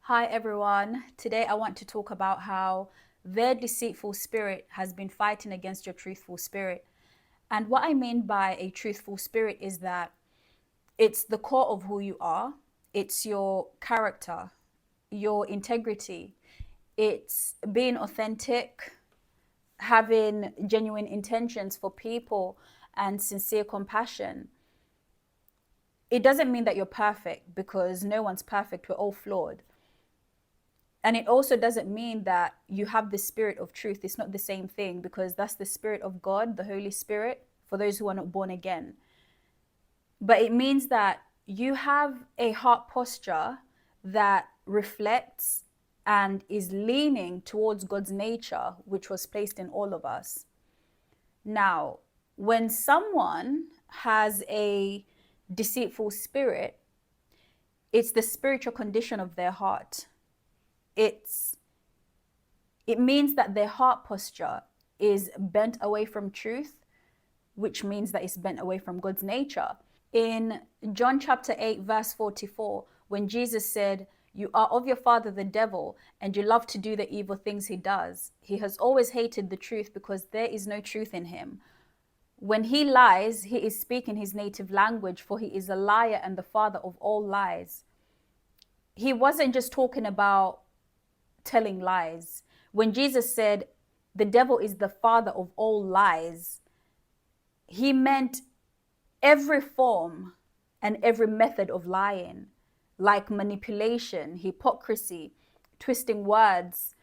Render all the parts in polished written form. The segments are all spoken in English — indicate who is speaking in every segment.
Speaker 1: Hi everyone. Today I want to talk about how their deceitful spirit has been fighting against your truthful spirit. And what I mean by a truthful spirit is that it's the core of who you are, it's your character, your integrity, it's being authentic, having genuine intentions for people, and sincere compassion. It doesn't mean that you're perfect because no one's perfect, we're all flawed. And it also doesn't mean that you have the spirit of truth. It's not the same thing because that's the spirit of God, the Holy Spirit, for those who are not born again. But it means that you have a heart posture that reflects and is leaning towards God's nature, which was placed in all of us. Now, when someone has a deceitful spirit, it's the spiritual condition of their heart. It means that their heart posture is bent away from truth, which means that it's bent away from God's nature. In John chapter 8, verse 44, when Jesus said, "You are of your father the devil, and you love to do the evil things he does. He has always hated the truth because there is no truth in him. When he lies, he is speaking his native language, for he is a liar and the father of all lies." He wasn't just talking about telling lies. When Jesus said the devil is the father of all lies, he meant every form and every method of lying, like manipulation, hypocrisy, twisting words,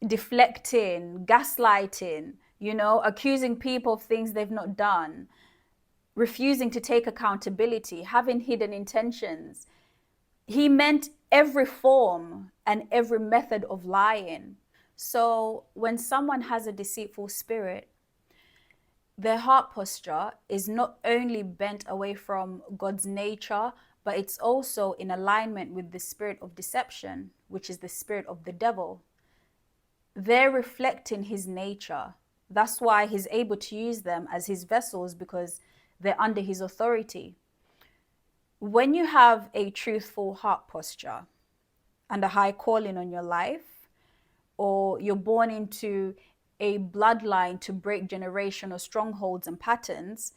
Speaker 1: deflecting, gaslighting, accusing people of things they've not done, refusing to take accountability, having hidden intentions. He meant every form and every method of lying. So when someone has a deceitful spirit, their heart posture is not only bent away from God's nature, but it's also in alignment with the spirit of deception, which is the spirit of the devil. They're reflecting his nature. That's why he's able to use them as his vessels, because they're under his authority. When you have a truthful heart posture and a high calling on your life, or you're born into a bloodline to break generational strongholds and patterns,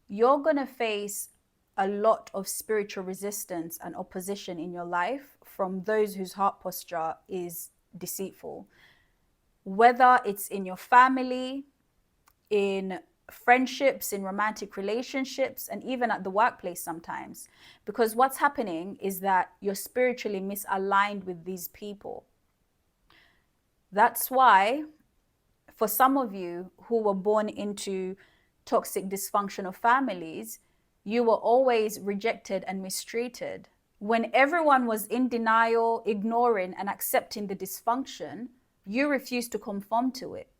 Speaker 1: you're going to face a lot of spiritual resistance and opposition in your life from those whose heart posture is deceitful. Whether it's in your family, in friendships, in romantic relationships, and even at the workplace sometimes. Because what's happening is that you're spiritually misaligned with these people. That's why for some of you who were born into toxic, dysfunctional families, you were always rejected and mistreated. When everyone was in denial, ignoring and accepting the dysfunction, you refused to conform to it.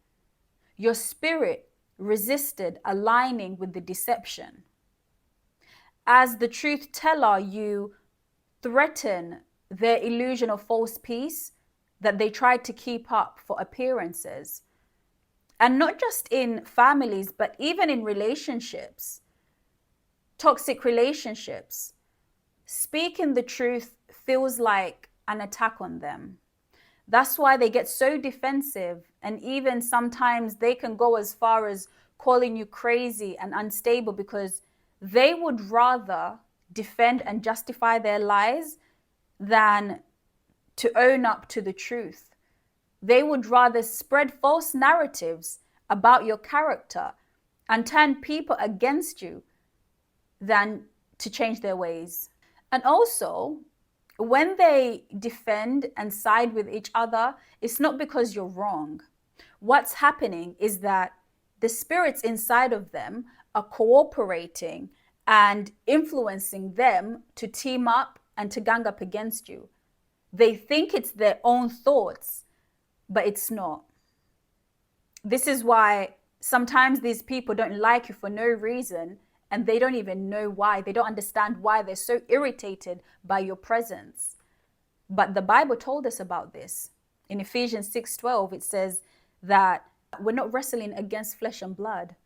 Speaker 1: Your spirit resisted aligning with the deception. As the truth teller, you threaten their illusion of false peace that they tried to keep up for appearances. And not just in families, but even in relationships, toxic relationships. Speaking the truth feels like an attack on them. That's why they get so defensive, and even sometimes they can go as far as calling you crazy and unstable, because they would rather defend and justify their lies than to own up to the truth. They would rather spread false narratives about your character and turn people against you than to change their ways. And also, when they defend and side with each other, it's not because you're wrong. What's happening is that the spirits inside of them are cooperating and influencing them to team up and to gang up against you. They think it's their own thoughts, but it's not. This is why sometimes these people don't like you for no reason, and they don't even know why. They don't understand why they're so irritated by your presence. But the Bible told us about this. In Ephesians 6:12, it says that we're not wrestling against flesh and blood,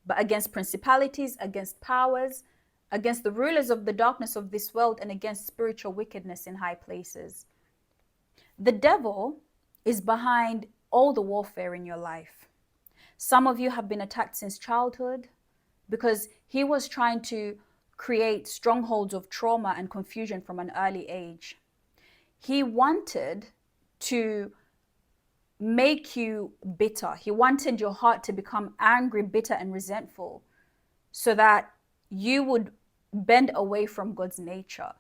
Speaker 1: but against principalities, against powers, against the rulers of the darkness of this world, and against spiritual wickedness in high places. The devil is behind all the warfare in your life. Some of you have been attacked since childhood because he was trying to create strongholds of trauma and confusion from an early age. He wanted to make you bitter. He wanted your heart to become angry, bitter, and resentful so that you would bend away from God's nature.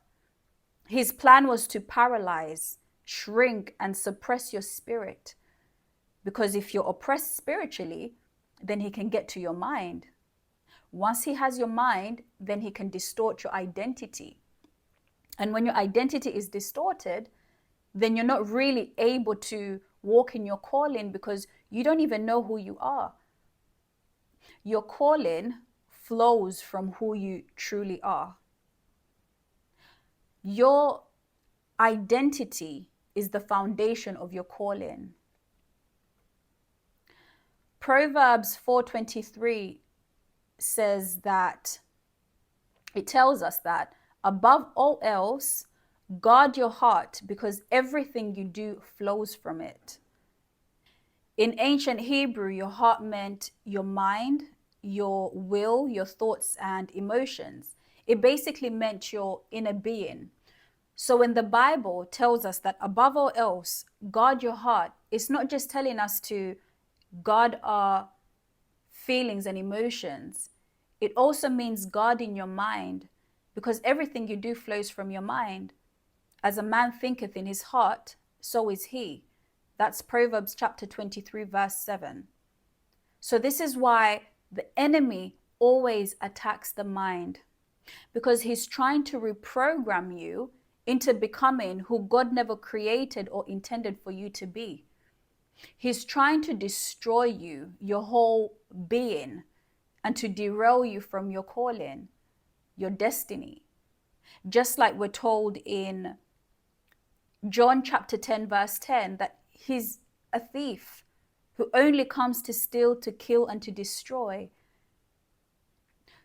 Speaker 1: His plan was to paralyze, shrink, and suppress your spirit. Because if you're oppressed spiritually, then he can get to your mind. Once he has your mind, then he can distort your identity. And when your identity is distorted, then you're not really able to walk in your calling because you don't even know who you are. Your calling flows from who you truly are. Your identity is the foundation of your calling. Proverbs 4:23 says that, it tells us that above all else, guard your heart because everything you do flows from it. In ancient Hebrew, your heart meant your mind, your will, your thoughts, and emotions. It basically meant your inner being. So when the Bible tells us that above all else, guard your heart, it's not just telling us to guard our feelings and emotions. It also means guarding your mind, because everything you do flows from your mind. As a man thinketh in his heart, so is he. That's Proverbs chapter 23, verse 7. So this is why the enemy always attacks the mind, because he's trying to reprogram you into becoming who God never created or intended for you to be. He's trying to destroy you, your whole being, and to derail you from your calling, your destiny. Just like we're told in John chapter 10, verse 10, that he's a thief who only comes to steal, to kill, and to destroy.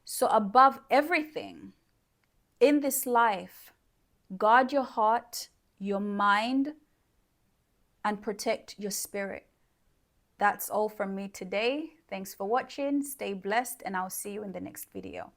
Speaker 1: So above everything in this life, guard your heart, your mind, and protect your spirit. That's all from me today. Thanks for watching. Stay blessed, and I'll see you in the next video.